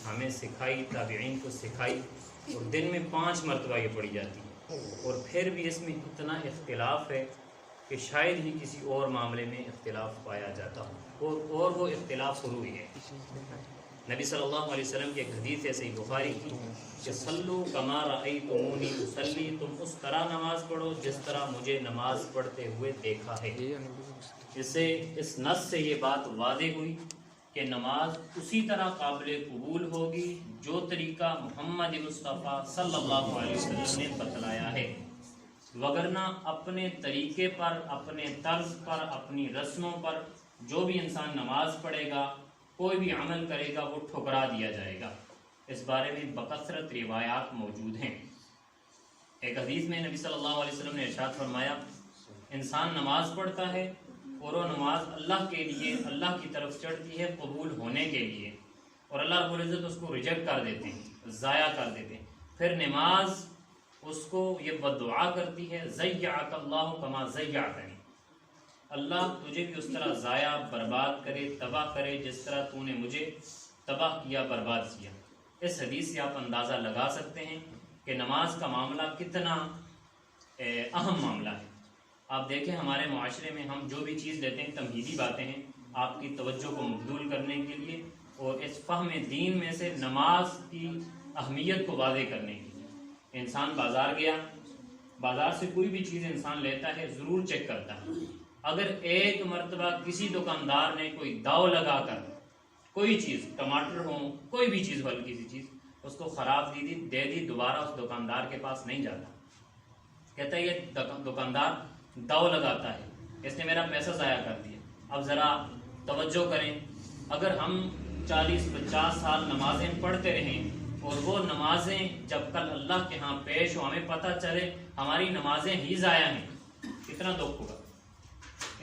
ہمیں سکھائی، تابعین کو سکھائی، اور دن میں 5 مرتبہ یہ پڑھی جاتی ہے، اور پھر بھی اس میں اتنا اختلاف ہے کہ شاید ہی کسی اور معاملے میں اختلاف پایا جاتا ہو، اور وہ اختلاف فروعی ہے۔ نبی صلی اللہ علیہ وسلم کی ایک حدیث ہے صحیح بخاری کی کہ صلو کما رأیتمونی اصلی، تم اس طرح نماز پڑھو جس طرح مجھے نماز پڑھتے ہوئے دیکھا ہے۔ اس نص سے یہ بات واضح ہوئی کہ نماز اسی طرح قابل قبول ہوگی جو طریقہ محمد مصطفیٰ صلی اللہ علیہ وسلم نے بتلایا ہے، وگرنہ اپنے طریقے پر، اپنے طرز پر، اپنی رسموں پر جو بھی انسان نماز پڑھے گا، کوئی بھی عمل کرے گا، وہ ٹھکرا دیا جائے گا۔ اس بارے میں بکثرت روایات موجود ہیں۔ ایک حدیث میں نبی صلی اللہ علیہ وسلم نے ارشاد فرمایا، انسان نماز پڑھتا ہے اور وہ نماز اللہ کے لیے، اللہ کی طرف چڑھتی ہے قبول ہونے کے لیے، اور اللہ رب العزت اس کو ریجیکٹ کر دیتے ہیں، ضائع کر دیتے ہیں۔ پھر نماز اس کو یہ بددعا کرتی ہے، ضیعک اللہ کما ضیعتنی، اللہ تجھے بھی اس طرح ضائع، برباد کرے، تباہ کرے جس طرح تو نے مجھے تباہ کیا، برباد کیا۔ اس حدیث سے آپ اندازہ لگا سکتے ہیں کہ نماز کا معاملہ کتنا اہم معاملہ ہے۔ آپ دیکھیں ہمارے معاشرے میں ہم جو بھی چیز لیتے ہیں تمہیدی باتیں ہیں آپ کی توجہ کو مبذول کرنے کے لیے، اور اس فہم دین میں سے نماز کی اہمیت کو واضح کرنے کے لیے۔ انسان بازار گیا، بازار سے کوئی بھی چیز انسان لیتا ہے ضرور چیک کرتا ہے۔ اگر ایک مرتبہ کسی دکاندار نے کوئی داؤ لگا کر کوئی چیز، ٹماٹر ہو، کوئی بھی چیز، ہلکی سی چیز، اس کو خراب دے دی، دوبارہ اس دکاندار کے پاس نہیں جاتا، کہتا ہے یہ دکاندار داؤ لگاتا ہے، اس نے میرا پیسہ ضائع کر دیا۔ اب ذرا توجہ کریں، اگر ہم 40-50 سال نمازیں پڑھتے رہیں اور وہ نمازیں جب کل اللہ کے ہاں پیش ہو ہمیں پتہ چلے ہماری نمازیں ہی ضائع ہیں، کتنا دکھ ہوگا۔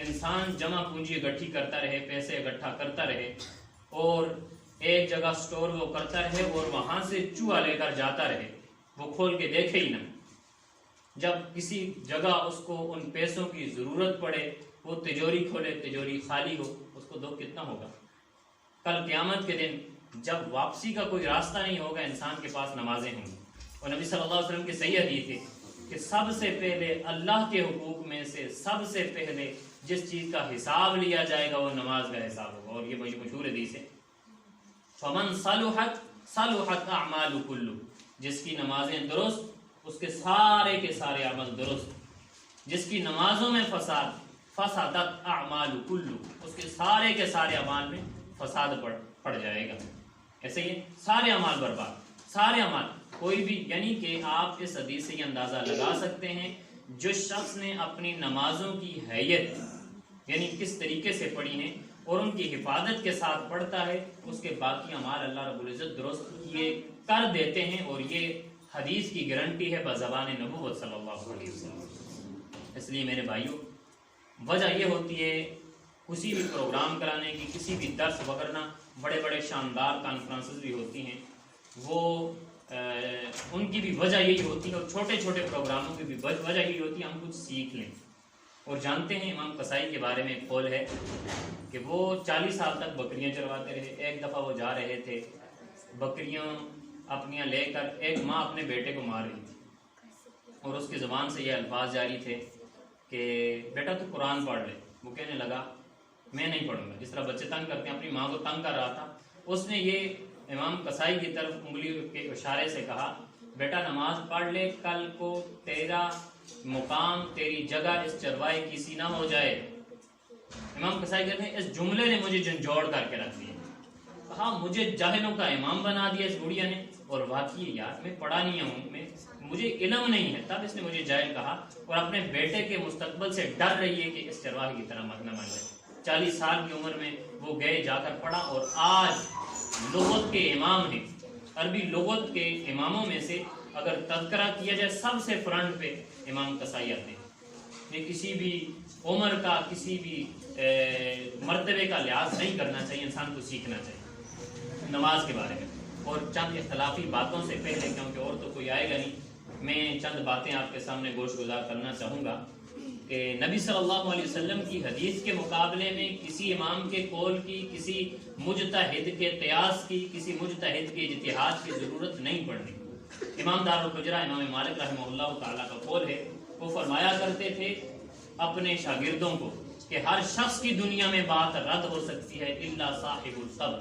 انسان جمع پونجی اکٹھی کرتا رہے، پیسے اکٹھا کرتا رہے، اور ایک جگہ سٹور وہ کرتا رہے اور وہاں سے چوہا لے کر جاتا رہے، وہ کھول کے دیکھے ہی نہ۔ جب کسی جگہ اس کو ان پیسوں کی ضرورت پڑے، وہ تجوری کھولے، تجوری خالی ہو، اس کو دکھ کتنا ہوگا۔ کل قیامت کے دن جب واپسی کا کوئی راستہ نہیں ہوگا، انسان کے پاس نمازیں ہوں گی۔ اور نبی صلی اللہ علیہ وسلم کی صحیح حدیث ہے کہ سب سے پہلے اللہ کے حقوق میں سے سب سے پہلے جس چیز کا حساب لیا جائے گا وہ نماز کا حساب ہوگا، اور یہ بڑی مشہور حدیث ہے، فمن صلحت صلحت اعمال کلہ، جس کی نمازیں درست اس کے سارے عمل درست، جس کی نمازوں میں فساد فسادت اعمال کلہ، اس کے سارے اعمال میں فساد پڑ جائے گا۔ ایسے ہی سارے اعمال برباد، سارے اعمال کوئی بھی، یعنی کہ آپ اس حدیث سے یہ اندازہ لگا سکتے ہیں جو شخص نے اپنی نمازوں کی حیت یعنی کس طریقے سے پڑھی ہیں اور ان کی حفاظت کے ساتھ پڑھتا ہے، اس کے باقی اعمال اللہ رب العزت درست یہ کر دیتے ہیں، اور یہ حدیث کی گارنٹی ہے بزبان نبوت صلی اللہ علیہ وسلم۔ اس لیے میرے بھائیوں، وجہ یہ ہوتی ہے کسی بھی پروگرام کرانے کی، کسی بھی درس وغیرہ، بڑے بڑے شاندار کانفرنسز بھی ہوتی ہیں، وہ ان کی بھی وجہ یہی ہوتی ہے، اور چھوٹے چھوٹے پروگراموں کی بھی وجہ یہی ہوتی ہے ہم کچھ سیکھ لیں۔ اور جانتے ہیں امام قصائی کے بارے میں ایک قول ہے کہ وہ 40 سال تک بکریاں چرواتے رہے۔ ایک دفعہ وہ جا رہے تھے، بکریاں اپنیاں لے کر ایک ماں اپنے بیٹے کو مار رہی تھی، اور اس کی زبان سے یہ الفاظ جاری تھے کہ بیٹا تو قرآن پڑھ لے۔ وہ کہنے لگا میں نہیں پڑھوں گا، جس طرح بچے تنگ کرتے ہیں، اپنی ماں کو تنگ کر رہا تھا۔ اس نے یہ امام قصائی کی طرف انگلی کے اشارے سے کہا بیٹا نماز پڑھ لے، کل کو تیرا مقام، تیری جگہ اس چرواہے کی سی نہ ہو جائے۔ امام قصائی کہتے ہیں اس جملے نے مجھے جھنجھوڑ کر کے رکھ دیا، کہا مجھے جاہلوں کا امام بنا دیا اس بڑھیا نے، اور واقعی یار میں پڑھا نہیں ہوں، مجھے علم نہیں ہے، تب اس نے مجھے جاہل کہا، اور اپنے بیٹے کے مستقبل سے ڈر رہی ہے کہ اس چرواہے کی طرح مت نہ بن جائے۔ 40 سال کی عمر میں وہ گئے، جا کر پڑھا، اور آج لغت کے امام ہیں۔ عربی لغت کے اماموں میں سے اگر تذکرہ کیا جائے سب سے فرنٹ پہ امام قصائی آتے ہیں۔ یہ کسی بھی عمر کا، کسی بھی مرتبے کا لحاظ نہیں کرنا چاہیے، انسان کو سیکھنا چاہیے نماز کے بارے میں۔ اور چند اختلافی باتوں سے پہلے، کیونکہ اور تو کوئی آئے گا نہیں، میں چند باتیں آپ کے سامنے گوش گزار کرنا چاہوں گا کہ نبی صلی اللہ علیہ وسلم کی حدیث کے مقابلے میں کسی امام کے قول کی، کسی مجتہد کے قیاس کی، کسی مجتہد کے اجتہاد کی ضرورت نہیں پڑتی۔ امام دار الحجرہ امام مالک رحمہ اللہ تعالیٰ کا قول ہے، وہ فرمایا کرتے تھے اپنے شاگردوں کو کہ ہر شخص کی دنیا میں بات رد ہو سکتی ہے الا صاحب القبر،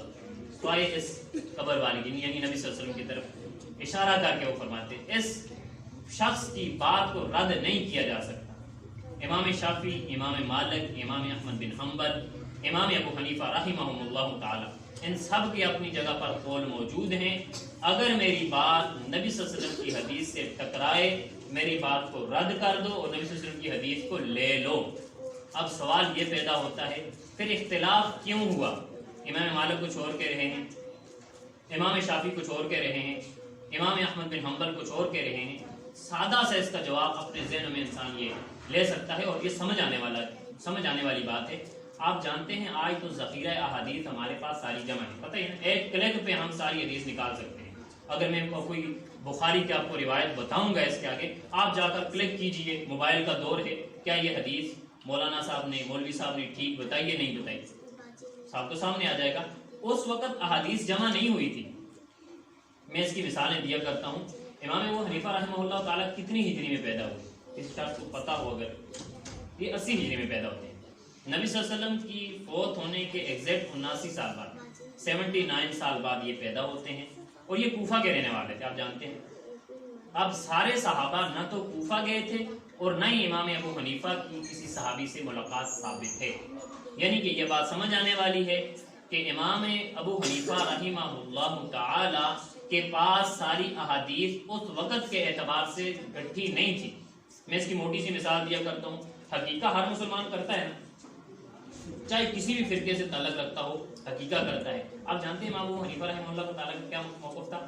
سوائے اس قبر والے کی، یعنی نبی صلی اللہ علیہ وسلم کی طرف اشارہ کر کے وہ فرماتے اس شخص کی بات کو رد نہیں کیا جا سکتا۔ امام شافعی، امام مالک، امام احمد بن حنبل، امام ابو حنیفہ رحمہم اللہ تعالی، ان سب کی اپنی جگہ پر قول موجود ہیں، اگر میری بات نبی صلی اللہ علیہ وسلم کی حدیث سے ٹکرائے میری بات کو رد کر دو اور نبی صلی اللہ علیہ وسلم کی حدیث کو لے لو۔ اب سوال یہ پیدا ہوتا ہے پھر اختلاف کیوں ہوا؟ امام مالک کچھ اور کہہ رہے ہیں، امام شافعی کچھ اور کہہ رہے ہیں، امام احمد بن حنبل کچھ اور کہہ رہے ہیں۔ سادہ سے اس کا جواب اپنے ذہن میں انسان یہ لے سکتا ہے اور یہ سمجھ آنے والی بات ہے۔ آپ جانتے ہیں آج تو ذخیرہ احادیث ہمارے پاس ساری جمع ہے، پتہ ہے نا، ایک کلک پہ ہم ساری حدیث نکال سکتے ہیں۔ اگر میں کوئی بخاری کی آپ کو روایت بتاؤں گا اس کے آگے، آپ جا کر کلک کیجئے، موبائل کا دور ہے، کیا یہ حدیث مولانا صاحب نے، مولوی صاحب نے ٹھیک بتائی ہے نہیں بتائی، صاحب تو سامنے آ جائے گا۔ اس وقت احادیث جمع نہیں ہوئی تھی۔ میں اس کی مثالیں دیا کرتا ہوں۔ امام ابو حنیفہ رحمہ اللہ تعالیٰ کتنی ہجری میں پیدا ہوئے؟ اس شخص کو پتہ ہو اگر، یہ 80 ہجری میں پیدا ہوتے ہیں۔ نبی صلی اللہ علیہ وسلم کی فوت ہونے کے ایگزیکٹ 79 سال بعد، 79 سال بعد یہ پیدا ہوتے ہیں، اور یہ کوفہ کے رہنے والے تھے، آپ جانتے ہیں۔ اب سارے صحابہ نہ تو کوفہ گئے تھے اور نہ ہی امام ابو حنیفہ کی کسی صحابی سے ملاقات ثابت ہے، یعنی کہ یہ بات سمجھ آنے والی ہے کہ امام ابو حنیفہ رحمہ اللہ تعالی کے پاس ساری احادیث اس وقت کے اعتبار سے اکٹھی نہیں تھی۔ میں اس کی موٹی سی مثال دیا کرتا ہوں۔ حقیقہ ہر مسلمان کرتا ہے نا، چاہے کسی بھی فرقے سے تعلق رکھتا ہو، حقیقہ کرتا ہے۔ آپ جانتے ہیں امام ابو حنیفہ رحمہ اللہ تعالیٰ کا کیا موقف تھا؟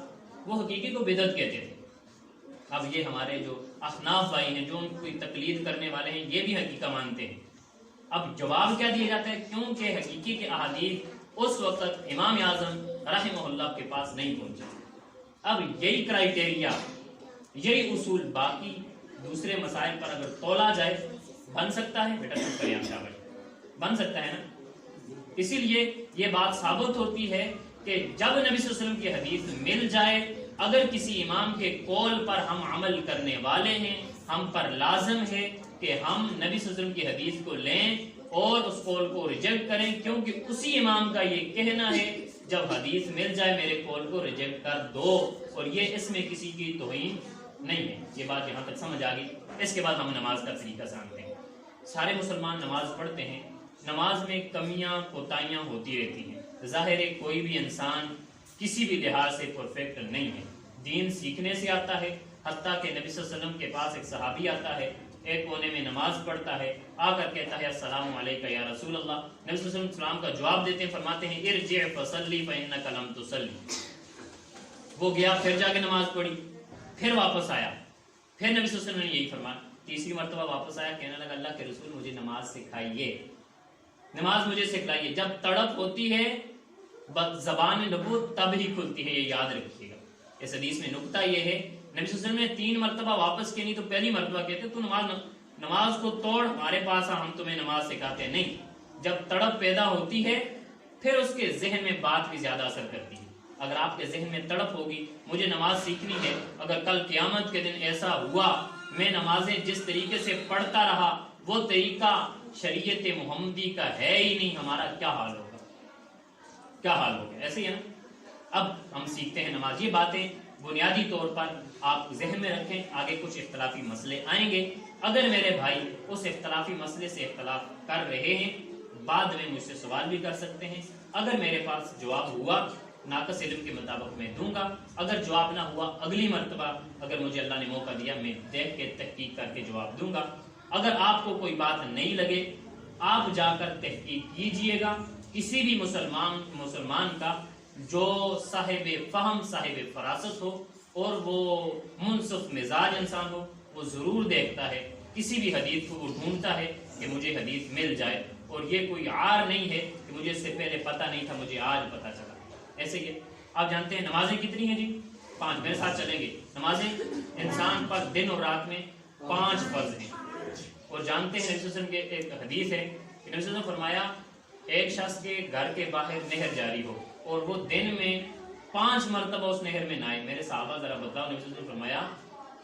وہ حقیقی کو بدعت کہتے تھے۔ اب یہ ہمارے جو احناف بھائی ہیں، جو ان کو تقلید کرنے والے ہیں، یہ بھی حقیقہ مانتے ہیں۔ اب جواب کیا دیا جاتا ہے؟ کیونکہ حقیقی کے احادیث اس وقت امام اعظم رحمہ اللہ کے پاس نہیں پہنچے۔ اب یہی کرائیٹیریا، یہی اصول باقی دوسرے مسائل پر اگر تولا جائے بن سکتا ہے؟ بیٹا چپ کریں آپ شاباش، بن سکتا ہے نا۔ اسی لیے یہ بات ثابت ہوتی ہے کہ جب نبی صلی اللہ علیہ وسلم کی حدیث مل جائے، اگر کسی امام کے قول پر ہم عمل کرنے والے ہیں، ہم پر لازم ہے کہ ہم نبی صلی اللہ علیہ وسلم کی حدیث کو لیں اور اس قول کو ریجیکٹ کریں، کیونکہ اسی امام کا یہ کہنا ہے جب حدیث مل جائے میرے قول کو ریجیکٹ کر دو، اور یہ اس میں کسی کی توہین نہیں ہے۔ یہ بات یہاں تک سمجھ آ گئی۔ اس کے بعد ہم نماز کا طریقہ جانتے ہیں۔ سارے مسلمان نماز پڑھتے ہیں، نماز میں کمیاں کوتاہیاں ہوتی رہتی ہیں۔ ظاہر ہے کوئی بھی انسان کسی بھی لحاظ سے پرفیکٹ نہیں ہے، دین سیکھنے سے آتا ہے۔ حتیٰ کہ نبی صلی اللہ علیہ وسلم کے پاس ایک صحابی آتا ہے، ایک کونے میں نماز پڑھتا ہے، آ کر کہتا ہے السلام علیکم یا رسول اللہ۔ نبی صلی اللہ علیہ وسلم کا جواب دیتے ہیں، فرماتے ہیں ارجع فصلی فإنک لم تصلی۔ وہ گیا، پھر جا کے نماز پڑھی، پھر واپس آیا، پھر نبی صلی اللہ علیہ وسلم نے یہی فرمایا۔ تیسری مرتبہ واپس آیا، کہنے لگا اللہ کے رسول مجھے نماز سکھائیے، نماز مجھے سکھلائیے۔ جب تڑپ ہوتی ہے زبان نبوت تب ہی کھلتی ہے، یہ یاد رکھیے گا۔ اس حدیث میں نکتہ یہ ہے، نبی صلی اللہ علیہ وسلم نے 3 مرتبہ واپس کی، نہیں تو پہلی مرتبہ کہتے تو نماز کو توڑ، ہمارے پاس ہم تمہیں نماز سکھاتے نہیں۔ جب تڑپ پیدا ہوتی ہے پھر اس کے ذہن میں بات بھی زیادہ اثر کرتی ہے۔ اگر آپ کے ذہن میں تڑپ ہوگی مجھے نماز سیکھنی ہے، اگر کل قیامت کے دن ایسا ہوا میں نمازیں جس طریقے سے پڑھتا رہا وہ طریقہ شریعت محمدی کا ہے ہی نہیں، ہمارا کیا حال ہوگا؟ کیا حال ہوگا؟ ایسے ہی ہے نا۔ اب ہم سیکھتے ہیں نماز۔ یہ باتیں بنیادی طور پر آپ ذہن میں رکھیں، آگے کچھ اختلافی مسئلے آئیں گے۔ اگر میرے بھائی اس اختلافی مسئلے سے اختلاف کر رہے ہیں، بعد میں مجھ سے سوال بھی کر سکتے ہیں۔ اگر میرے پاس جواب ہوا ناقص علم کے مطابق میں دوں گا، اگر جواب نہ ہوا اگلی مرتبہ اگر مجھے اللہ نے موقع دیا میں دیکھ کے تحقیق کر کے جواب دوں گا۔ اگر آپ کو کوئی بات نہیں لگے آپ جا کر تحقیق کیجئے گا۔ کسی بھی مسلمان کا جو صاحب فہم، صاحب فراست ہو اور وہ منصف مزاج انسان ہو، وہ ضرور دیکھتا ہے کسی بھی حدیث کو، وہ ڈھونڈتا ہے کہ مجھے حدیث مل جائے، اور یہ کوئی عار نہیں ہے کہ مجھے اس سے پہلے پتہ نہیں تھا مجھے آج پتہ چلا۔ ایسے ہی آپ جانتے ہیں نمازیں کتنی ہیں جی؟ 5۔ میرے ساتھ چلیں گے۔ نمازیں انسان پر دن اور رات میں 5 فرض ہیں، اور جانتے ہیں نبی صلی اللہ علیہ وسلم کے ایک حدیث ہے کہ نبی صلی اللہ علیہ وسلم نے فرمایا ایک شخص کے گھر کے باہر نہر جاری ہو اور وہ دن میں 5 مرتبہ اس نہر میں نہائے. میرے صحابہ ذرا بتاؤ نبی صلی اللہ علیہ وسلم نے فرمایا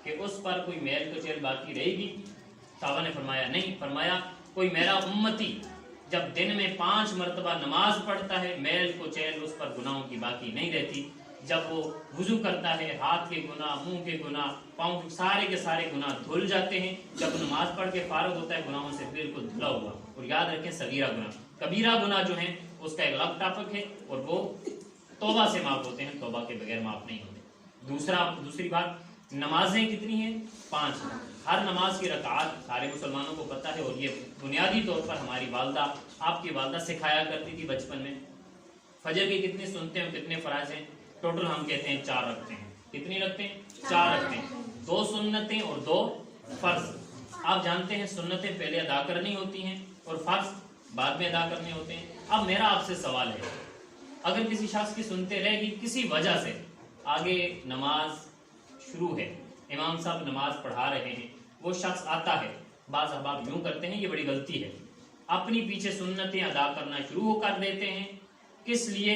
کہ اس پر کوئی میل کچیل باقی رہے گی؟ صحابہ نے فرمایا نہیں. فرمایا کوئی میرا امتی جب دن میں 5 مرتبہ نماز پڑھتا ہے میل کچیل اس پر گناہوں کی باقی نہیں رہتی. جب وہ وضو کرتا ہے ہاتھ کے گناہ، منہ کے گناہ، پاؤں کے سارے گناہ دھل جاتے ہیں. جب نماز پڑھ کے فارغ ہوتا ہے گناہوں سے بالکل دھلا ہوا. اور یاد رکھیں صغیرہ گناہ، کبیرہ گناہ جو ہیں اس کا ایک الگ ٹاپک ہے اور وہ توبہ سے معاف ہوتے ہیں، توبہ کے بغیر معاف نہیں ہوتے. دوسری بات، نمازیں کتنی ہیں؟ 5. ہر نماز کی رکعات سارے مسلمانوں کو پتہ ہے اور یہ بنیادی طور پر ہماری والدہ، آپ کی والدہ سکھایا کرتی تھی بچپن میں. فجر کی کتنی سنتیں اور کتنے فرائض ہیں؟ ٹوٹل ہم کہتے ہیں 4 رکھتے ہیں. کتنی رکھتے ہیں؟ 4 رکھتے ہیں. 2 سنتیں اور 2 فرض. آپ جانتے ہیں سنتیں پہلے ادا کرنی ہوتی ہیں اور فرض بعد میں ادا کرنے ہوتے ہیں. اب میرا آپ سے سوال ہے، اگر کسی شخص کی سنتے رہ گی کسی وجہ سے، آگے نماز شروع ہے، امام صاحب نماز پڑھا رہے ہیں، وہ شخص آتا ہے، بعض احباب یوں کرتے ہیں، یہ بڑی غلطی ہے، اپنی پیچھے سنتیں ادا کرنا شروع کر دیتے ہیں. کس لیے؟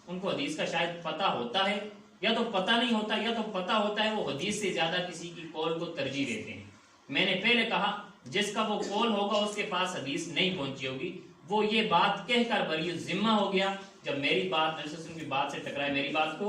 ان کو حدیث کا شاید پتہ ہوتا ہے، یا تو پتہ نہیں ہوتا، یا تو پتہ ہوتا ہے وہ حدیث سے زیادہ کسی کی قول کو ترجیح دیتے ہیں. میں نے پہلے کہا جس کا وہ قول ہوگا اس کے پاس حدیث نہیں پہنچی ہوگی، وہ یہ بات کہہ کر بری ذمہ ہو گیا جب میری بات نبی صلی اللہ علیہ وسلم کی بات سے ٹکرائے میری بات کو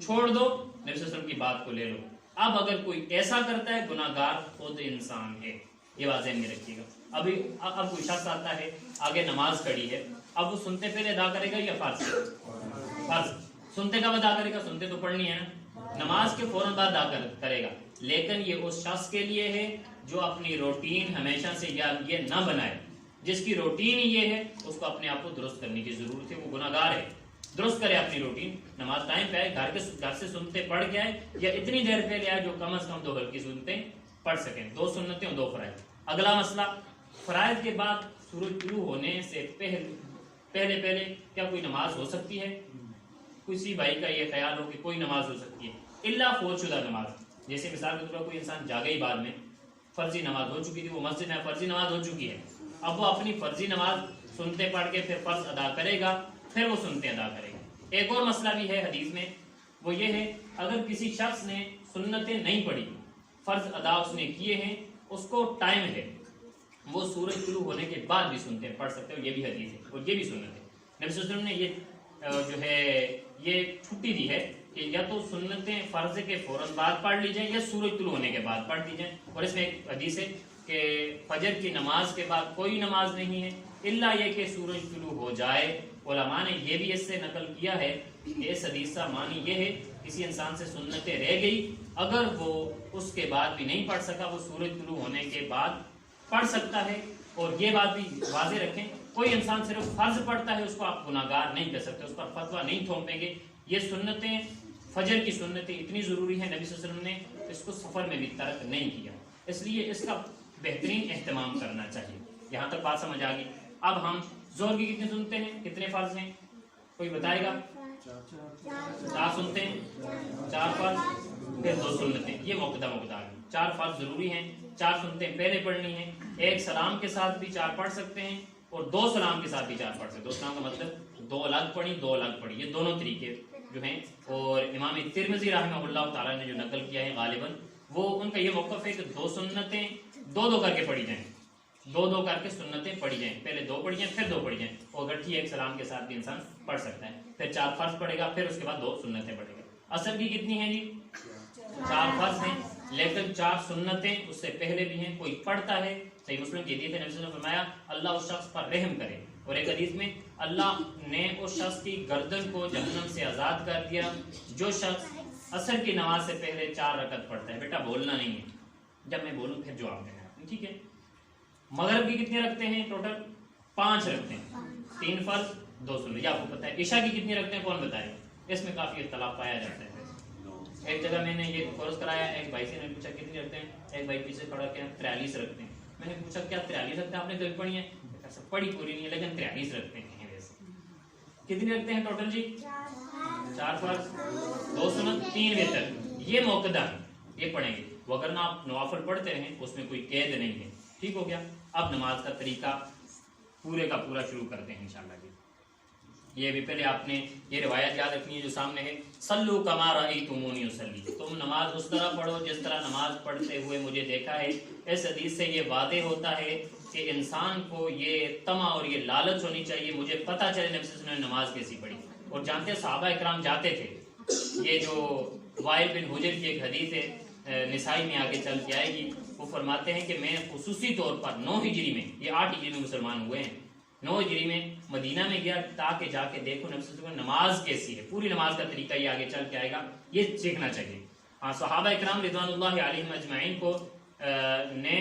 چھوڑ دو، نبی صلی اللہ علیہ وسلم کی بات کو لے لو. اب اگر کوئی ایسا کرتا ہے گناہ گار خود انسان ہے، یہ بات ذہن میں رکھیے گا. اب کوئی شخص آتا ہے، آگے نماز کھڑی ہے، اب وہ سنتے پہلے ادا کرے گا یا فرض؟ سنتے کب ادا کرے گا؟ سنتے تو پڑھنی ہے نا، نماز کے فوراً بعد ادا کرے گا. لیکن یہ اس شخص کے لیے ہے جو اپنی روٹین ہمیشہ سے یہ نہ بنائے. جس کی روٹین یہ ہے اس کو اپنے آپ کو درست کرنے کی ضرورت ہے، وہ گناہ گار ہے. درست کرے اپنی روٹین، نماز ٹائم پہ آئے، گھر سے سنتے پڑھ کے آئے، یا اتنی دیر پہلے آئے جو کم از کم 2 ہلکی سنتے پڑھ سکیں. 2 سنتیں اور 2 فرائض. اگلا مسئلہ، فرائض کے بعد سورج طلوع ہونے سے پہلے کیا کوئی نماز ہو سکتی ہے؟ کسی بھائی کا یہ خیال ہو کہ کوئی نماز ہو سکتی ہے الا فوت شدہ نماز. جیسے مثال کے طور پر کوئی انسان جاگے ہی بعد میں، فرضی نماز ہو چکی تھی، وہ مسجد میں فرضی نماز ہو چکی ہے، اب وہ اپنی فرضی نماز سنتے پڑھ کے پھر فرض ادا کرے گا، پھر وہ سنتے ادا کرے گا. ایک اور مسئلہ بھی ہے حدیث میں، وہ یہ ہے اگر کسی شخص نے سنتیں نہیں پڑھی، فرض ادا اس نے کیے ہیں، اس کو ٹائم ہے، وہ سورج طلوع ہونے کے بعد بھی سنتے پڑھ سکتے ہو. یہ بھی حدیث ہے اور یہ بھی سنت ہے. نبی صلی اللہ علیہ وسلم نے یہ جو ہے یہ چھٹی دی ہے کہ یا تو سنتیں فرض کے فوراً بعد پڑھ لی جائیں یا سورج طلوع ہونے کے بعد پڑھ لی جائیں. اور اس میں ایک حدیث ہے کہ فجر کی نماز کے بعد کوئی نماز نہیں ہے الا یہ کہ سورج طلوع ہو جائے. علماء نے یہ بھی اس سے نقل کیا ہے کہ اس حدیث کا معنی یہ ہے کسی انسان سے سنتیں رہ گئی، اگر وہ اس کے بعد بھی نہیں پڑھ سکا، وہ سورج طلوع ہونے کے بعد پڑھ سکتا ہے. اور یہ بات بھی واضح رکھیں، کوئی انسان صرف فرض پڑھتا ہے اس کو آپ گناہ گار نہیں کر سکتے، اس پر فتویٰ نہیں تھوپیں گے. یہ سنتیں، فجر کی سنتیں اتنی ضروری ہیں، نبی صلی اللہ علیہ وسلم نے اس کو سفر میں بھی ترک نہیں کیا، اس لیے اس کا بہترین اہتمام کرنا چاہیے. یہاں تک بات سمجھ آ گئی. اب ہم ظہر کی کتنے سنتے ہیں، کتنے فرض ہیں، کوئی بتائے گا؟ 4 سنتے ہیں، 4 فرض، پھر 2 سنتیں. یہ موقع 4 فرض ضروری ہیں، 4 سنتیں پہلے پڑھنی ہیں. ایک سلام کے ساتھ بھی 4 پڑھ سکتے ہیں اور 2 سلام کے ساتھ بھی 4 پڑھ سکتے ہیں. 2 سلام کا مطلب 2 الگ پڑھی، 2 الگ پڑھی، یہ دونوں طریقے جو ہیں. اور امام ترمذی رحمہ اللہ تعالیٰ نے جو نقل کیا ہے غالباً، وہ ان کا یہ موقف ہے کہ 2 سنتیں 2 کر کے پڑھی جائیں، 2 کر کے سنتیں پڑھی جائیں، پہلے 2 پڑھی جائیں پھر 2 پڑھی جائیں. اور گٹھی ایک سلام کے ساتھ بھی انسان پڑھ سکتا ہے. پھر 4 فرض پڑھے گا، پھر اس کے بعد 2 سنتیں پڑھے گا. اصل کی کتنی ہیں جی؟ 4 فرض ہیں، لیکن 4 سنتیں اس سے پہلے بھی ہیں. کوئی پڑھتا ہے، صحیح مسلم کی حدیث ہے، نبی صلی اللہ علیہ وسلم نے فرمایا اللہ اس شخص پر رحم کرے. اور ایک حدیث میں اللہ نے اس شخص کی گردن کو جہنم سے آزاد کر دیا جو شخص عصر کی نماز سے پہلے 4 رکعت پڑھتا ہے. بیٹا بولنا نہیں ہے، جب میں بولوں پھر جواب دینا، ٹھیک ہے؟ مغرب کی کتنے رکھتے ہیں؟ ٹوٹل 5 رکھتے ہیں، 3 فرض 2 سنت. یہ آپ کو پتہ ہے. عشاء کی کتنی رکھتے ہیں؟ کون بتائے؟ اس میں کافی اختلاف پایا جاتا ہے. ایک جگہ میں نے یہ کورس کرایا، ایک بھائی سے نے پوچھا کتنی رکھتے ہیں، ایک بھائی پیچھے کھڑا کہ 43 رکھتے ہیں. میں نے پوچھا کیا 43 رکھتے ہیں؟ آپ نے کبھی پڑھی ہے؟ پڑھی پوری نہیں ہے لیکن 43 رکھتے ہیں. ویسے کتنی رکھتے ہیں ٹوٹل جی؟ 4 فرض 2 سنت 3 وتر. یہ موقع ہے، یہ پڑھیں گے. وہ اگر نہ آپ نوافل پڑھتے رہیں اس میں کوئی قید نہیں ہے. ٹھیک ہو گیا. اب نماز کا طریقہ پورے کا پورا شروع کرتے ہیں انشاءاللہ جی. یہ بھی پہلے آپ نے یہ روایت یاد رکھنی ہے جو سامنے ہے، صلو کما رأیتمونی اصلی، تم نماز اس طرح پڑھو جس طرح نماز پڑھتے ہوئے مجھے دیکھا ہے. اس حدیث سے یہ واضح ہوتا ہے کہ انسان کو یہ طمع اور یہ لالچ ہونی چاہیے مجھے پتہ چلے نبی صلی اللہ علیہ وسلم نے نماز کیسی پڑھی. اور جانتے ہیں صحابہ اکرام جاتے تھے. یہ جو وائل بن حجر کی ایک حدیث ہے نسائی میں آگے چل کے آئے گی، وہ فرماتے ہیں کہ میں خصوصی طور پر 9 ہجری میں، یہ 8 ہجری میں مسلمان ہوئے ہیں، 9 ہجری میں مدینہ میں گیا تاکہ جا کے دیکھو نبی صلی اللہ علیہ وسلم نماز کیسی ہے. پوری نماز کا طریقہ یہ آگے چل کے آئے گا، یہ سیکھنا چاہیے. صحابہ اکرام رضوان اللہ علیہم اجمعین کو نے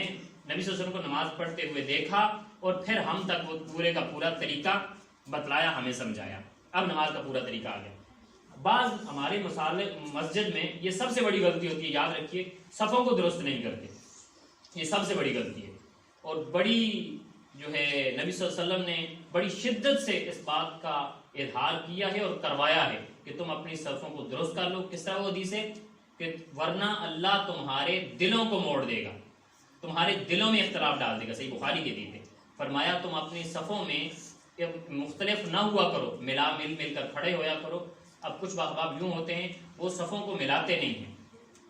نبی صلی اللہ علیہ وسلم کو نماز پڑھتے ہوئے دیکھا اور پھر ہم تک وہ پورے کا پورا طریقہ بتلایا، ہمیں سمجھایا. اب نماز کا پورا طریقہ آ گیا. بعض ہمارے مسجد میں یہ سب سے بڑی غلطی ہوتی ہے، یاد رکھیے، صفوں کو درست نہیں کرتے. یہ سب سے بڑی غلطی ہے اور بڑی جو ہے نبی صلی اللہ علیہ وسلم نے بڑی شدت سے اس بات کا اظہار کیا ہے اور کروایا ہے کہ تم اپنی صفوں کو درست کر لو. کس طرح وہ حدیث ہے کہ ورنہ اللہ تمہارے دلوں کو موڑ دے گا، تمہارے دلوں میں اختلاف ڈال دے گا. صحیح بخاری کی حدیث ہے. فرمایا تم اپنی صفوں میں مختلف نہ ہوا کرو، مل کر کھڑے ہویا کرو. اب کچھ احباب یوں ہوتے ہیں وہ صفوں کو ملاتے نہیں ہیں،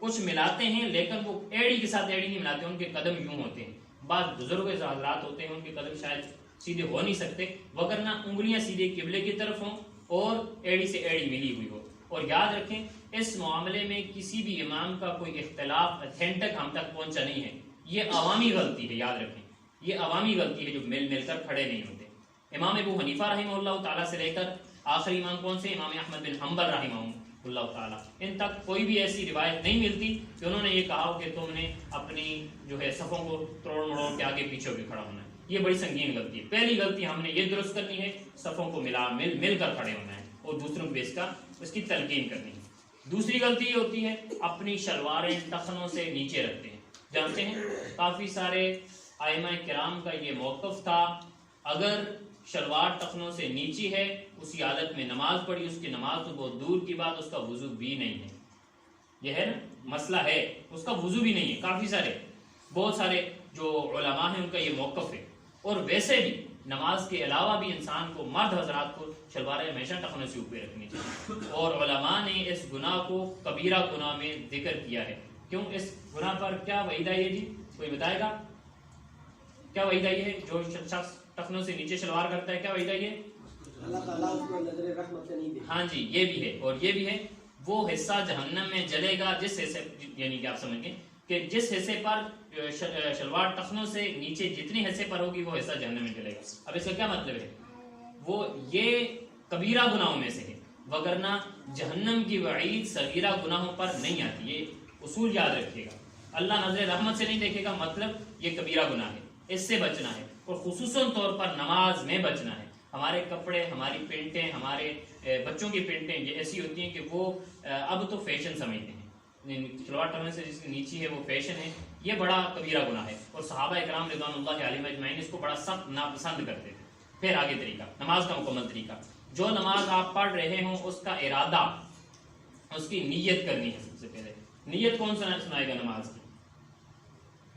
کچھ ملاتے ہیں لیکن وہ ایڑی کے ساتھ ایڑی نہیں ملاتے، ان کے قدم یوں ہوتے ہیں. بعض بزرگ حضرات ہوتے ہیں ان کے قدم شاید سیدھے ہو نہیں سکتے، وگرنہ انگلیاں سیدھے قبلے کی طرف ہوں اور ایڑی سے ایڑی ملی ہوئی ہو. اور یاد رکھیں اس معاملے میں کسی بھی امام کا کوئی اختلاف اتھینٹک ہم تک پہنچا نہیں ہے، یہ عوامی غلطی ہے. یاد رکھیں یہ عوامی غلطی ہے جو مل کر کھڑے نہیں ہوتے. امام ابو حنیفہ رحمہ اللہ تعالیٰ سے لے کر آخری امام کون سے؟ امام احمد بن حنبل رحمہ اللہ تعالیٰ، ان تک کوئی بھی ایسی روایت نہیں ملتی کہ انہوں نے یہ کہا کہ تم نے اپنی جو ہے صفوں کو توڑ مڑوڑ کے آگے پیچھے ہو کے کھڑا ہونا ہے. یہ بڑی سنگین غلطی ہے. پہلی غلطی ہم نے یہ درست کرنی ہے، صفوں کو مل کر کھڑے ہونا ہے اور دوسروں کو اس کی تلقین کرنی ہے. دوسری غلطی یہ ہوتی ہے اپنی شلواریں ٹخنوں سے نیچے رکھتے ہیں. جانتے ہیں کافی سارے ائمہ کرام کا یہ موقف تھا، اگر شلوار ٹخنوں سے نیچی ہے اسی حالت میں نماز پڑھی، اس کی نماز تو بہت دور کی بات، اس کا وضو بھی نہیں ہے. یہ ہے نا مسئلہ ہے، اس کا وضو بھی نہیں ہے. کافی سارے بہت سارے جو علماء ہیں ان کا یہ موقف ہے. اور ویسے بھی نماز کے علاوہ بھی انسان کو، مرد حضرات کو شلواریں ہمیشہ ٹخنوں سے اوپر رکھنی چاہیے. اور علماء نے اس گناہ کو کبیرہ گناہ میں ذکر کیا ہے. کیوں؟ اس گناہ پر کیا وعید آئی ہے جی؟ کوئی بتائے گا کیا وعید آئی ہے؟ جو شخص ٹخنوں سے نیچے شلوار کرتا ہے کیا وعید آئی ہے؟ اللہ تعالیٰ اس کو نظر رحمت سے نہیں دے. ہاں جی، یہ بھی ہے. اور یہ بھی ہے وہ حصہ جہنم میں جلے گا جس حصے، یعنی کہ آپ سمجھ گئے کہ جس حصے پر شلوار ٹخنوں سے نیچے جتنے حصے پر ہوگی وہ حصہ جہنم میں جلے گا. اب اس کا کیا مطلب ہے؟ وہ یہ کبیرہ گناہوں میں سے ہے، وگرنہ جہنم کی وعید صغیرہ گناہوں پر نہیں آتی. یہ اصول یاد رکھیے گا. اللہ نظر رحمت سے نہیں دیکھے گا مطلب یہ کبیرہ گناہ ہے، اس سے بچنا ہے. اور خصوصاً طور پر نماز میں بچنا ہے. ہمارے کپڑے، ہماری پینٹیں، ہمارے بچوں کی پینٹیں یہ ایسی ہوتی ہیں کہ وہ اب تو فیشن سمجھتے ہیں، شلوار ٹخنے سے جس کی نیچی ہے وہ فیشن ہے. یہ بڑا کبیرہ گناہ ہے اور صحابہ اکرام رضوان اللہ علیہم اجمعین اس کو بڑا سخت ناپسند کرتے تھے. پھر آگے طریقہ، نماز کا مکمل طریقہ، جو نماز آپ پڑھ رہے ہوں اس کا ارادہ، اس کی نیت کرنی ہے. سب سے پہلے نیت کون سا سنائے گا نماز کی؟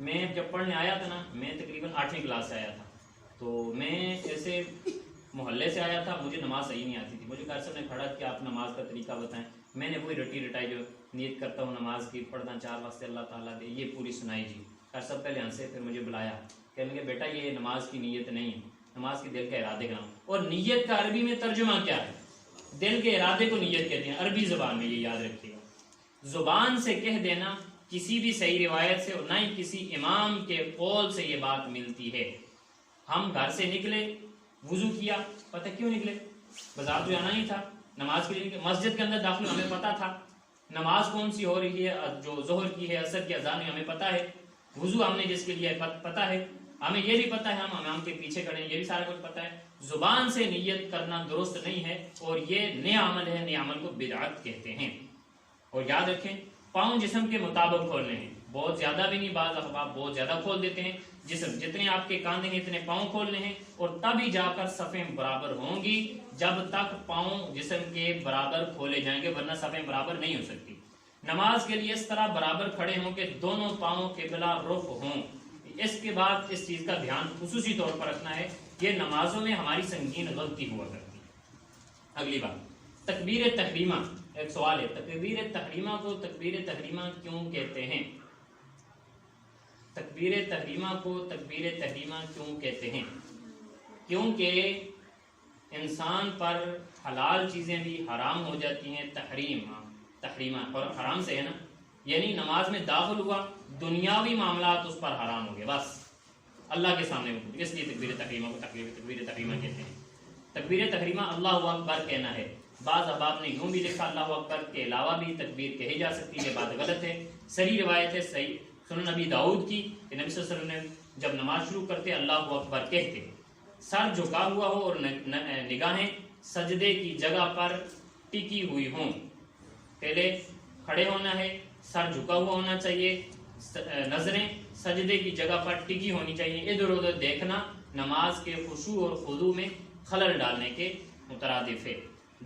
میں جب پڑھنے آیا تھا نا، میں تقریباً 8ویں کلاس سے آیا تھا، تو میں ایسے محلے سے آیا تھا، مجھے نماز صحیح نہیں آتی تھی. مجھے قاری صاحب نے کھڑا کہ آپ نماز کا طریقہ بتائیں. میں نے وہی رٹی رٹائی جو نیت کرتا ہوں نماز کی، پڑھنا 4 وقت سے اللہ تعالیٰ دے، یہ پوری سنائی جی. قاری صاحب پہلے ہنسے، پھر مجھے بلایا، کہنے لگے بیٹا یہ نماز کی نیت نہیں ہے، نماز کے دل کے ارادے کا نام. اور نیت کا عربی میں ترجمہ کیا ہے؟ دل کے ارادے کو نیت کہتے ہیں عربی زبان میں، یہ یاد رکھیے گا. زبان سے کہہ دینا کسی بھی صحیح روایت سے اور نہ ہی کسی امام کے قول سے یہ بات ملتی ہے. ہم گھر سے نکلے، وضو کیا، پتہ کیوں نکلے؟ بازار تو جانا ہی تھا، نماز کے لیے. مسجد کے اندر داخل ہمیں پتہ تھا نماز کون سی ہو رہی ہے، جو ظہر کی ہے، عصر کی اذان ہمیں پتہ ہے. وضو ہم نے جس کے لیے پتہ ہے. ہمیں یہ بھی پتہ ہے ہم امام کے پیچھے کھڑے ہیں، یہ بھی سارا کچھ پتہ ہے. زبان سے نیت کرنا درست نہیں ہے اور یہ نیا عمل ہے. نیا عمل کو بدعت کہتے ہیں. اور یاد رکھیں پاؤں جسم کے مطابق کھولنے ہیں، بہت زیادہ بھی نہیں. بعض احباب بہت زیادہ کھول دیتے ہیں. جسم جتنے آپ کے کاندھے ہیں اتنے پاؤں کھولنے ہیں، اور تبھی جا کر صفیں برابر ہوں گی. جب تک پاؤں جسم کے برابر کھولے جائیں گے، ورنہ صفیں برابر نہیں ہو سکتی. نماز کے لیے اس طرح برابر کھڑے ہوں کہ دونوں پاؤں قبلہ رخ ہوں. اس کے بعد اس چیز کا دھیان خصوصی طور پر رکھنا ہے، یہ نمازوں میں ہماری سنگین غلطی ہوا کرتی ہے۔ اگلی بات، تکبیر تحریمہ، ایک سوال ہے، تکبیر تحریمہ کو تکبیر تحریمہ کیوں کہتے ہیں؟ تکبیر تحریمہ کو تکبیر تحریمہ کیوں کہتے ہیں؟ کیونکہ انسان پر حلال چیزیں بھی حرام ہو جاتی ہیں، تحریمہ اور حرام سے ہے نا، یعنی نماز میں داخل ہوا، دنیاوی معاملات اس پر حرام ہو گئے، بس اللہ کے سامنے، اس لیے تکبیر تحریمہ کو تکبیر تحریمہ کہتے ہیں۔ تکبیر تحریمہ اللہ اکبر کہنا ہے، بعض احباب نے یوں بھی لکھا اللہ اکبر کے علاوہ بھی تکبیر کہی جا سکتی ہے، بات غلط ہے۔ صحیح روایت ہے صحیح سنن نبی داؤد کی کہ نبی صلی اللہ علیہ وسلم نے جب نماز شروع کرتے اللہ اکبر کہتے، سر جھکا ہوا ہو اور نگاہیں سجدے کی جگہ پر ٹکی ہوئی ہوں۔ پہلے کھڑے ہونا ہے، سر جھکا ہوا ہونا چاہیے، نظریں سجدے کی جگہ پر ٹکی ہونی چاہیے، ادھر ادھر دیکھنا نماز کے خشوع اور خضوع میں خلل ڈالنے کے مترادف ہے۔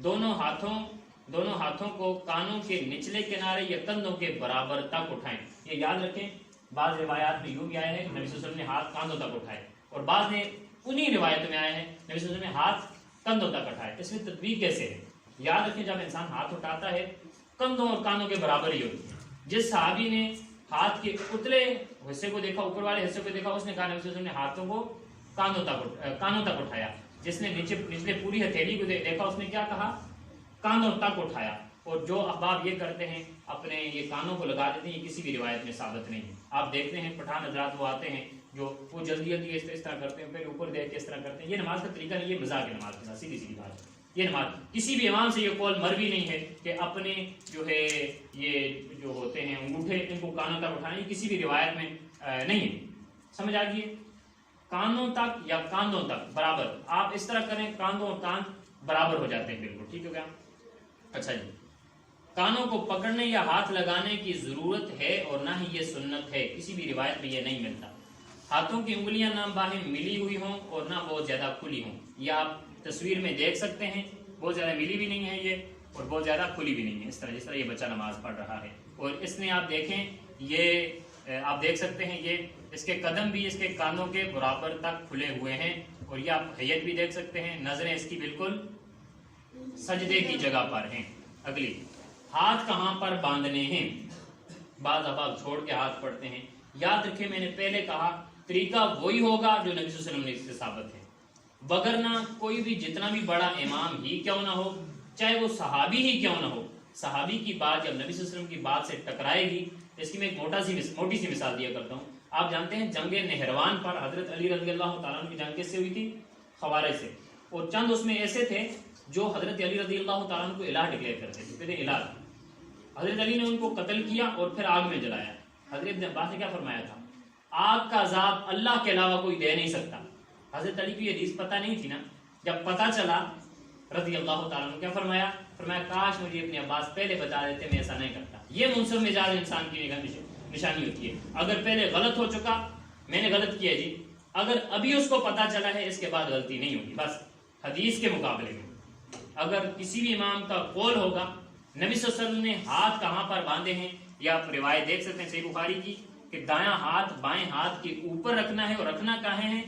دونوں ہاتھوں کو کانوں کے نچلے کنارے یا کندھوں کے برابر تک اٹھائیں۔ یہ یاد رکھیں، بعض روایات میں یوں بھی آیا ہے کہ نبی صلی اللہ علیہ وسلم نے ہاتھ کاندھوں تک اٹھائے، اور بعض نے انہی روایتوں میں آیا ہے نبی صلی اللہ علیہ وسلم نے ہاتھ کندھوں تک اٹھائے۔ اس میں تطبیق کیسے ہے؟ یاد رکھیں، جب انسان ہاتھ اٹھاتا ہے کندھوں اور کانوں کے برابر ہی ہوتی ہے۔ جس صحابی نے ہاتھ کے اتلے حصے کو دیکھا، اوپر والے حصے کو دیکھا، اس نے کہا نبی صلی اللہ علیہ وسلم نے ہاتھوں کو کانوں تک اٹھایا۔ جس نے نچلے پوری ہتھیلی کو دیکھا، اس نے کیا کہا؟ کانوں تک اٹھایا۔ اور جو احباب یہ کرتے ہیں اپنے یہ کانوں کو لگا دیتے ہیں، یہ کسی بھی روایت میں ثابت نہیں ہے۔ آپ دیکھتے ہیں پٹھان حضرات وہ آتے ہیں جو وہ جلدی جلدی اس طرح کرتے ہیں، پھر اوپر دیکھ کے اس طرح کرتے ہیں، یہ نماز کا طریقہ نہیں، یہ مذاق ہے نماز کا، سیدھی سیدھی بات ہے۔ یہ نماز کسی بھی امام سے یہ قول مروی نہیں ہے کہ اپنے جو ہے یہ جو ہوتے ہیں انگوٹھے ان کو کانوں تک اٹھانا، یہ کسی بھی روایت میں نہیں ہے۔ سمجھ آ گئی؟ کانوں تک یا کاندھوں تک برابر، آپ اس طرح کریں کاندھوں اور کان برابر ہو جاتے ہیں، بالکل ٹھیک ہو گیا۔ اچھا جی، کانوں کو پکڑنے یا ہاتھ لگانے کی ضرورت ہے اور نہ ہی یہ سنت ہے، کسی بھی روایت میں یہ نہیں ملتا۔ ہاتھوں کی انگلیاں نہ باہیں ملی ہوئی ہوں اور نہ بہت زیادہ کھلی ہوں، یہ آپ تصویر میں دیکھ سکتے ہیں، بہت زیادہ ملی بھی نہیں ہے یہ اور بہت زیادہ کھلی بھی نہیں ہے، اس طرح جس طرح یہ بچہ نماز پڑھ رہا ہے۔ اور اس نے آپ دیکھیں، یہ آپ دیکھ سکتے ہیں، یہ اس کے قدم بھی اس کے کانوں کے برابر تک کھلے ہوئے ہیں، اور یہ آپ حیت بھی دیکھ سکتے ہیں، نظریں اس کی بالکل سجدے کی جگہ پر ہیں۔ اگلی، ہاتھ کہاں پر باندھنے ہیں؟ بعض احباب چھوڑ کے ہاتھ پڑھتے ہیں۔ یاد رکھیں، میں نے پہلے کہا طریقہ وہی ہوگا جو نبی صلی اللہ علیہ وسلم نے اس سے ثابت ہے، وگرنہ کوئی بھی جتنا بھی بڑا امام ہی کیوں نہ ہو، چاہے وہ صحابی ہی کیوں نہ ہو، صحابی کی بات جب نبی صلی اللہ علیہ وسلم کی بات سے ٹکرائے گی، اس کی میں ایک موٹی سی مثال دیا کرتا ہوں۔ آپ جانتے ہیں جنگ نہروان پر حضرت علی رضی اللہ تعالیٰ عنہ کی جنگ کس سے ہوئی تھی؟ خوارج سے، اور چند اس میں ایسے تھے جو حضرت علی رضی اللہ تعالیٰ عنہ کو الہ ڈکلیئر کرتے تھے، کہتے الہ۔ حضرت علی نے ان کو قتل کیا اور پھر آگ میں جلایا۔ حضرت ابن عباس نے کیا فرمایا تھا؟ آگ کا عذاب اللہ کے علاوہ کوئی دے نہیں سکتا۔ حضرت علی کو یہ حدیث پتہ نہیں تھی نا، جب پتہ چلا رضی اللہ تعالیٰ عنہ کیا فرمایا؟ فرمایا کاش مجھے ابن عباس پہلے بتا دیتے، میں ایسا نہیں کرتا۔ یہ منصف مزاج انسان کی نشانی ہوتی ہے۔ اگر پہلے غلط ہو چکا، میں نے غلط کیا جی، اگر ابھی اس کو پتہ چلا ہے، اس کے بعد غلطی نہیں ہوگی۔ بس حدیث کے مقابلے میں اگر کسی بھی امام کا قول ہوگا نبی صلی اللہ علیہ وسلم نے ہاتھ کہاں پر باندھے ہیں، یا آپ روایت دیکھ سکتے ہیں صحیح بخاری کی کہ دایاں ہاتھ بائیں ہاتھ کے اوپر رکھنا ہے، اور رکھنا کہاں ہے؟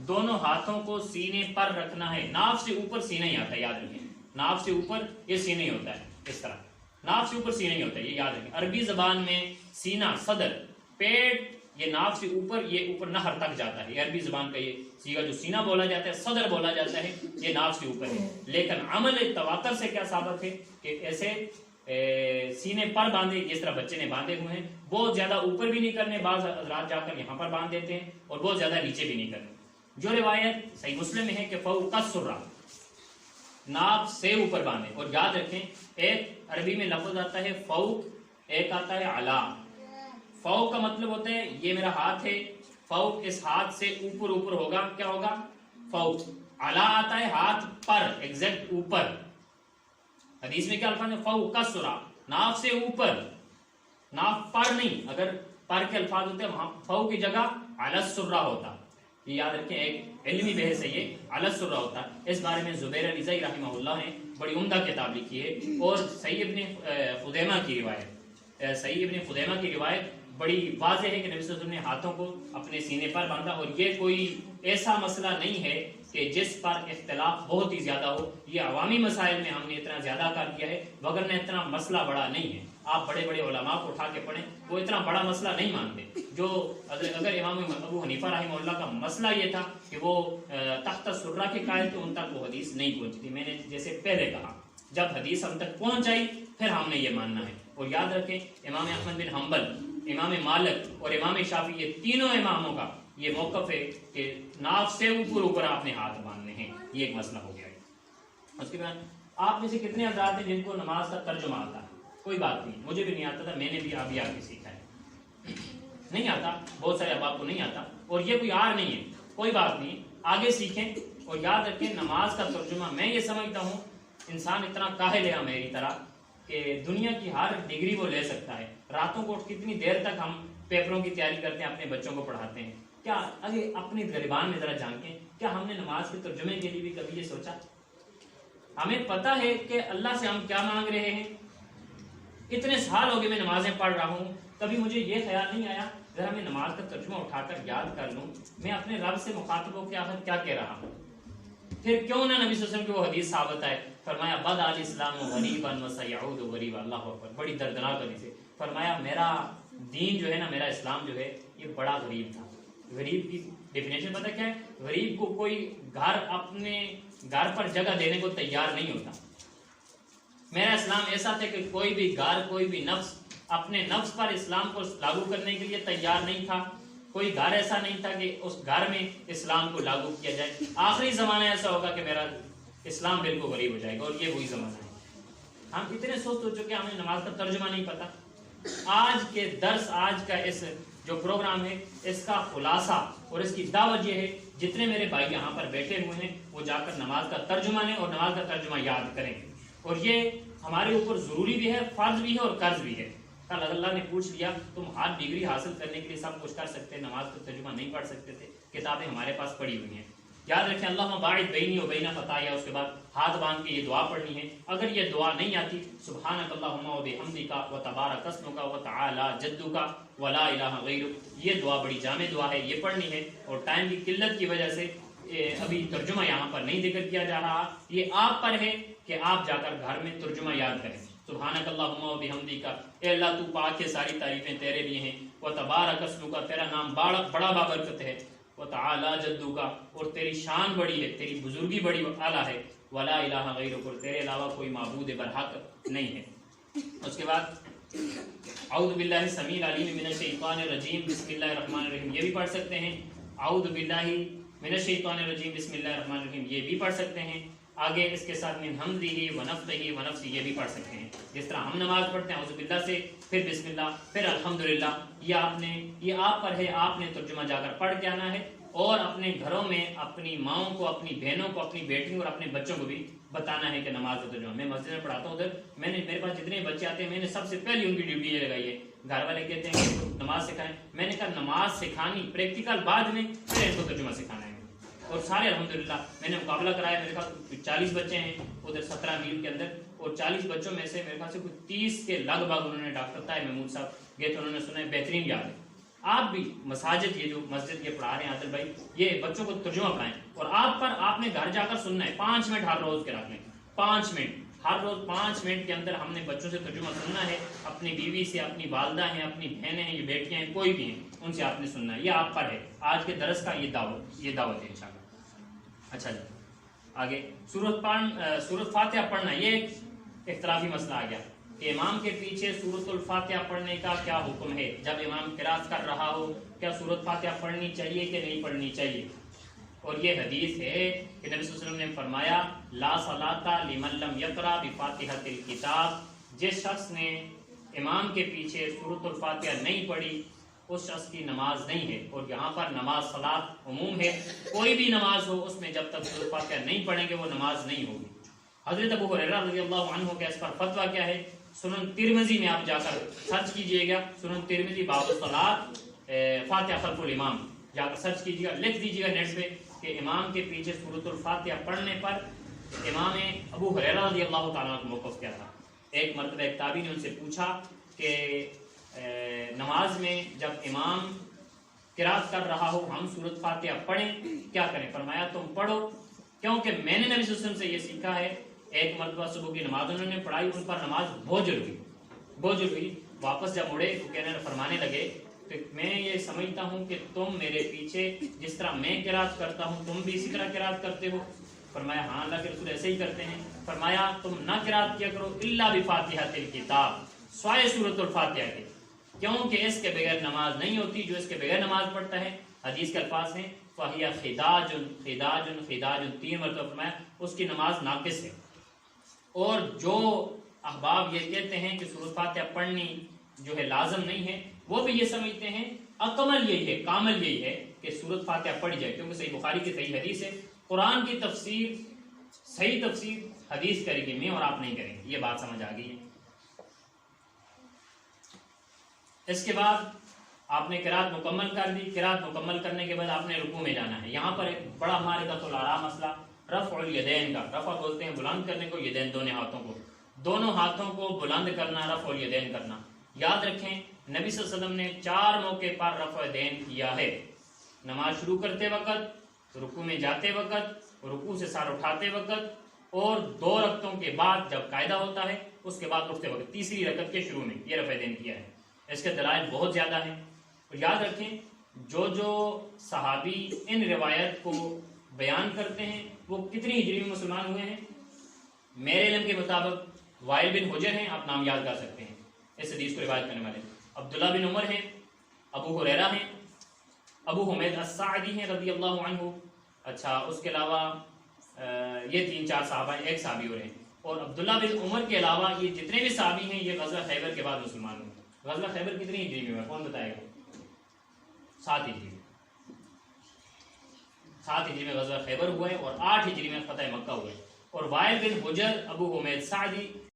دونوں ہاتھوں کو سینے پر رکھنا ہے۔ ناف سے اوپر سینہ ہی آتا ہے، یاد رکھیں، ناف سے اوپر یہ سینہ ہی ہوتا ہے، اس طرح ناف سے اوپر سینہ ہی ہوتا ہے، یہ یاد رکھیں۔ عربی زبان میں سینہ، صدر، پیٹ، یہ ناف سے اوپر، یہ اوپر نہر تک جاتا ہے، یہ عربی زبان کا یہ سیگا جو سینہ بولا جاتا ہے، صدر بولا جاتا ہے، یہ ناف سے اوپر ہے۔ لیکن عمل تواتر سے کیا ثابت ہے کہ ایسے سینے پر باندھے، جس طرح بچے نے باندھے ہوئے ہیں، بہت زیادہ اوپر بھی نہیں کرنے، بعض حضرات جا کر یہاں پر باندھ دیتے ہیں، اور بہت زیادہ نیچے بھی نہیں کرنے۔ جو روایت صحیح مسلم میں ہے کہ فوق السرہ، ناف سے اوپر باندھے، اور یاد رکھیں ایک عربی میں لفظ آتا ہے فوق، ایک آتا ہے علا۔ فوق کا مطلب ہوتا ہے یہ میرا ہاتھ ہے، فوق اس ہاتھ سے اوپر اوپر ہوگا، کیا ہوگا؟ فوق۔ علا آتا ہے ہاتھ پر، ایگزیکٹ اوپر۔ حدیث میں کیا الفاظ ہے؟ فوق السرہ، ناف سے اوپر، ناف پر نہیں۔ اگر پر کے الفاظ ہوتے ہیں وہاں فوق کی جگہ علی السرہ ہوتا، یہ یاد رکھیں، ایک علمی بحث ہے یہ، علی السرہ ہوتا۔ اس بارے میں زبیر رضائی رحمہ اللہ نے بڑی عمدہ کتاب لکھی ہے، اور صحیح ابن خزیمہ کی روایت بڑی واضح ہے کہ نبی صلی اللہ علیہ وسلم نے ہاتھوں کو اپنے سینے پر باندھا، اور یہ کوئی ایسا مسئلہ نہیں ہے کہ جس پر اختلاف بہت ہی زیادہ ہو. یہ عوامی مسائل میں ہم نے اتنا زیادہ کار کیا ہے، وگرنہ اتنا مسئلہ بڑا نہیں ہے. آپ بڑے بڑے علماء کو اٹھا کے پڑھیں، وہ اتنا بڑا مسئلہ نہیں مانتے. جو اگر امام ابو حنیفہ رحمہ اللہ کا مسئلہ یہ تھا کہ وہ تحت سرہ کے قائل تھے، ان تک وہ حدیث نہیں پہنچی تھی. میں نے جیسے پہلے کہا، جب حدیث ہم تک پہنچ آئی پھر ہم نے یہ ماننا ہے. اور یاد رکھیں امام احمد بن حنبل، امام مالک اور امام شافعی، یہ تینوں اماموں کا یہ موقف ہے کہ ناف سے اوپر آپ نے ہاتھ باندھنے ہیں. یہ ایک مسئلہ ہو گیا ہے. اس کے بعد آپ میں سے کتنے حضرات ہیں جن کو نماز کا ترجمہ آتا ہے؟ کوئی بات نہیں، مجھے بھی نہیں آتا تھا، میں نے بھی ابھی آ کے سیکھا ہے. نہیں آتا، بہت سارے احباب کو نہیں آتا، اور یہ کوئی آر نہیں ہے، کوئی بات نہیں، آگے سیکھیں. اور یاد رکھیں نماز کا ترجمہ، میں یہ سمجھتا ہوں انسان اتنا کاہل ہے میری طرح کہ دنیا کی ہر ڈگری وہ لے سکتا ہے. راتوں کو کتنی دیر تک ہم پیپروں کی تیاری کرتے ہیں، اپنے بچوں کو پڑھاتے ہیں. کیا اگر اپنی غریبان میں ذرا جھانکیں، کیا ہم نے نماز کے ترجمے کے لیے بھی کبھی یہ سوچا؟ ہمیں پتہ ہے کہ اللہ سے ہم کیا مانگ رہے ہیں. اتنے سال ہو گئے میں نمازیں پڑھ رہا ہوں، کبھی مجھے یہ خیال نہیں آیا ذرا میں نماز کا ترجمہ اٹھا کر یاد کر لوں میں اپنے رب سے مخاطب ہو کے آخر کیا کہہ رہا ہوں. پھر کیوں نہ نبی صلی اللہ علیہ وسلم کی وہ حدیث ثابت ہے، فرمایا بد الاسلام غریبا وسیعود غریبا. اللہ اکبر، بڑی دردناک حدیث ہے. فرمایا میرا دین جو ہے نا، میرا اسلام جو ہے یہ بڑا غریب تھا. غریب کی ڈیفینیشن پتہ کیا ہے؟ غریب کو کوئی گھر اپنے گھر پر جگہ دینے کو تیار نہیں ہوتا. میرا اسلام ایسا تھا کہ کوئی بھی گھر، کوئی بھی نفس اپنے نفس پر اسلام کو لاگو کرنے کے لیے تیار نہیں تھا. کوئی گھر ایسا نہیں تھا کہ اس گھر میں اسلام کو لاگو کیا جائے. آخری زمانہ ایسا ہوگا کہ میرا اسلام بالکل غریب ہو جائے گا، اور یہ وہی زمانہ ہے. ہم اتنے سوچ ہو چکے ہمیں نماز کا ترجمہ نہیں پتا. آج کے درس، آج کا اس جو پروگرام ہے، اس کا خلاصہ اور اس کی دعوت یہ ہے جتنے میرے بھائی یہاں پر بیٹھے ہوئے ہیں وہ جا کر نماز کا ترجمہ لیں اور نماز کا ترجمہ یاد کریں. اور یہ ہمارے اوپر ضروری بھی ہے، فرض بھی ہے اور قرض بھی ہے. کل اللہ نے پوچھ لیا تم ہر ڈگری حاصل کرنے کے لیے سب کچھ کر سکتے، نماز کا ترجمہ نہیں پڑھ سکتے تھے، کتابیں ہمارے پاس پڑی ہوئی ہیں. یاد رکھیں اللہم باعث بینی و بین خطایا، اس کے بعد ہاتھ باندھ کے یہ دعا پڑھنی ہے. اگر یہ دعا نہیں آتی سبحانک اللہم و بحمدک و تبارک اسمک و تعالی جدک و لا الہ غیرک، یہ دعا بڑی جامع دعا ہے، یہ پڑھنی ہے. اور ٹائم کی قلت کی وجہ سے ابھی ترجمہ یہاں پر نہیں ذکر کیا جا رہا. یہ آپ پر ہے کہ آپ جا کر گھر میں ترجمہ یاد کریں. سبحانک اللہم و بحمدک، اے اللہ تو پاک ہے، ساری تعریفیں تیرے لیے ہیں. و تبارک اسمک، تیرا نام بڑا بابرکت ہے. و تعالی جدک، اور تیری شان بڑی ہے، تیری بزرگی بڑی اعلیٰ ہے. ولا الہ غیرک، اور تیرے علاوہ کوئی معبود برحق نہیں ہے. اس کے بعد اعوذ باللہ السمیع العلیم من الشیطان الرجیم بسم اللہ الرحمن الرحیم، یہ بھی پڑھ سکتے ہیں. اعوذ باللہ من الشیطان الرجیم بسم اللہ الرحمن الرحیم، یہ بھی پڑھ سکتے ہیں. آگے اس کے ساتھ من حمدہ ونفثہ ونفثہ، یہ بھی پڑھ سکتے ہیں. جس طرح ہم نماز پڑھتے ہیں اعوذ باللہ سے، پھر بسم اللہ، پھر الحمدللہ. یہ آپ پر ہے، آپ نے ترجمہ جا کر پڑھ کے آنا ہے. اور اپنے گھروں میں اپنی ماؤں کو، اپنی بہنوں کو، اپنی بیٹیوں اور اپنے بچوں کو بھی بتانا ہے کہ نماز کا ترجمہ. میں مسجد میں پڑھاتا ہوں ادھر، میرے پاس جتنے بچے آتے ہیں میں نے سب سے پہلی ان کی ڈیوٹی یہ لگائی ہے. گھر والے کہتے ہیں کہ نماز سکھائیں، میں نے کہا نماز سکھانی پریکٹیکل بعد میں، پھر ان کو ترجمہ سکھانا ہے. اور سارے الحمدللہ میں نے مقابلہ کرایا، میرے پاس 40 بچے ہیں ادھر 17 میل کے اندر، اور 40 بچوں میں سے میرے پاس سے 30 کے لگ بھگ انہوں نے ڈاکٹر طاہر محمود صاحب گئے تھے، انہوں نے سنا ہے، بہترین یاد ہے. آپ بھی مساجد، یہ جو مسجد یہ پڑھا رہے ہیں عادل بھائی، یہ بچوں کو ترجمہ پڑھائیں. اور آپ نے گھر جا کر سننا ہے، 5 منٹ ہر روز کے رکھ لیں. 5 منٹ ہر روز، 5 منٹ کے اندر ہم نے بچوں سے ترجمہ سننا ہے. اپنی بیوی سے، اپنی والدہ ہیں، اپنی بہنیں ہیں، یہ بیٹیاں ہیں، کوئی بھی ہیں، ان سے آپ نے سننا ہے. یہ آپ پر ہے، آج کے درس کا یہ دعوت ہے انشاءاللہ. اچھا جی، آگے سورۃ فاتحہ پڑھنا، یہ ایک اختلافی مسئلہ آ گیا کہ امام کے پیچھے سورۃ الفاتحہ پڑھنے کا کیا حکم ہے. جب امام قرات کر رہا ہو کیا سورۃ فاتحہ پڑھنی چاہیے کہ نہیں پڑھنی چاہیے. اور یہ حدیث ہے کہ نبی صلی اللہ علیہ وسلم نے فرمایا لا صلاۃ لمن لم یقرأ بفاتحۃ الکتاب، جس شخص نے امام کے پیچھے سورۃ الفاتحہ نہیں پڑھی اس شخص کی نماز نہیں ہے. اور یہاں پر نماز صلاۃ عموم ہے، کوئی بھی نماز ہو اس میں جب تک سورۃ فاتحہ نہیں پڑھیں گے وہ نماز نہیں ہوگی. حضرت ابو ہریرہ رضی اللہ عنہ کے اس پر فتویٰ کیا ہے، سنن ترمذی میں آپ جا کر سرچ کیجئے گا، سنن ترمذی باب الصلاۃ فاتحہ خلف الامام، جا کر سرچ کیجئے گا، لکھ دیجئے گا نیٹ پہ کہ امام کے پیچھے سورۃ الفاتحہ پڑھنے پر امام ابو ہریرہ رضی اللہ تعالیٰ کا موقف کیا تھا. ایک مرتبہ ایک تابعی نے ان سے پوچھا کہ نماز میں جب امام قرات کر رہا ہو ہم سورۃ فاتحہ پڑھیں کیا کریں؟ فرمایا تم پڑھو، کیونکہ میں نے نبی صلی اللہ علیہ وسلم سے یہ سیکھا ہے، ایک مرتبہ صبح کی نماز انہوں نے پڑھائی، ان پر نماز بوجھل ہوئی، واپس جب مڑے تو کہنے فرمانے لگے کہ میں یہ سمجھتا ہوں کہ تم میرے پیچھے جس طرح میں قرات کرتا ہوں تم بھی اسی طرح قرات کرتے ہو؟ فرمایا ہاں اللہ کے رسول ایسے ہی کرتے ہیں۔ فرمایا تم نہ قرات کیا کرو الا بفاتحۃ الکتاب، سوائے سورۃ الفاتحہ کے، کیونکہ اس کے بغیر نماز نہیں ہوتی، جو اس کے بغیر نماز پڑھتا ہے، حدیث کے الفاظ ہیں فَهِيَ خِدَاجٌ 3 مرتبہ فرمایا اس کی نماز ناقص ہے۔ اور جو احباب یہ کہتے ہیں کہ سورۃ فاتحہ پڑھنی جو ہے لازم نہیں ہے، وہ بھی یہ سمجھتے ہیں اکمل یہی ہے، کامل یہی ہے کہ سورۃ فاتحہ پڑھی جائے، کیونکہ صحیح بخاری کی صحیح حدیث ہے، قرآن کی تفسیر صحیح تفسیر حدیث کرے گی میں اور آپ نہیں کریں گے، یہ بات سمجھ آ گئی ہے۔ اس کے بعد آپ نے قرات مکمل کر دی، قرات مکمل کرنے کے بعد آپ نے رکوع میں جانا ہے۔ یہاں پر ایک بڑا معرکۃ الآراء مسئلہ رفع الیدین کا، رفع بولتے ہیں بلند کرنے کو، یدین دونوں ہاتھوں کو بلند کرنا، رفع الیدین کرنا۔ یاد رکھیں نبی صلی اللہ علیہ وسلم نے 4 موقع پر رفع دین کیا ہے، نماز شروع کرتے وقت، رکوع میں جاتے وقت، رکوع سے سر اٹھاتے وقت، اور 2 رکعتوں کے بعد جب قاعدہ ہوتا ہے اس کے بعد اٹھتے وقت، تیسری رکعت کے شروع میں یہ رفع دین کیا ہے۔ اس کے دلائل بہت زیادہ ہیں، اور یاد رکھیں جو صحابی ان روایت کو بیان کرتے ہیں وہ کتنی ہجری میں مسلمان ہوئے ہیں؟ میرے علم کے مطابق وائل بن حجر ہیں، آپ نام یاد کر سکتے ہیں اس حدیث کو روایت کرنے والے، عبداللہ بن عمر ہیں، ابو ہریرہ ہیں، ابو حمید الساعدی ہیں رضی اللہ عنہ، اچھا اس کے علاوہ یہ 3-4 صحابہ ہیں، ایک صحابی اور ہیں، اور عبداللہ بن عمر کے علاوہ یہ جتنے بھی صحابی ہیں یہ غزوہ خیبر کے بعد مسلمان ہوئے۔ غزوہ خیبر کتنی ہجری میں کون بتائے گا؟ 7 ہجری میں، 7 ہجری میں غزوہ خیبر ہوا ہے، اور 8 ہجری میں فتح مکہ ہوئے، اور وائل بن حجر ابو حمید سعدی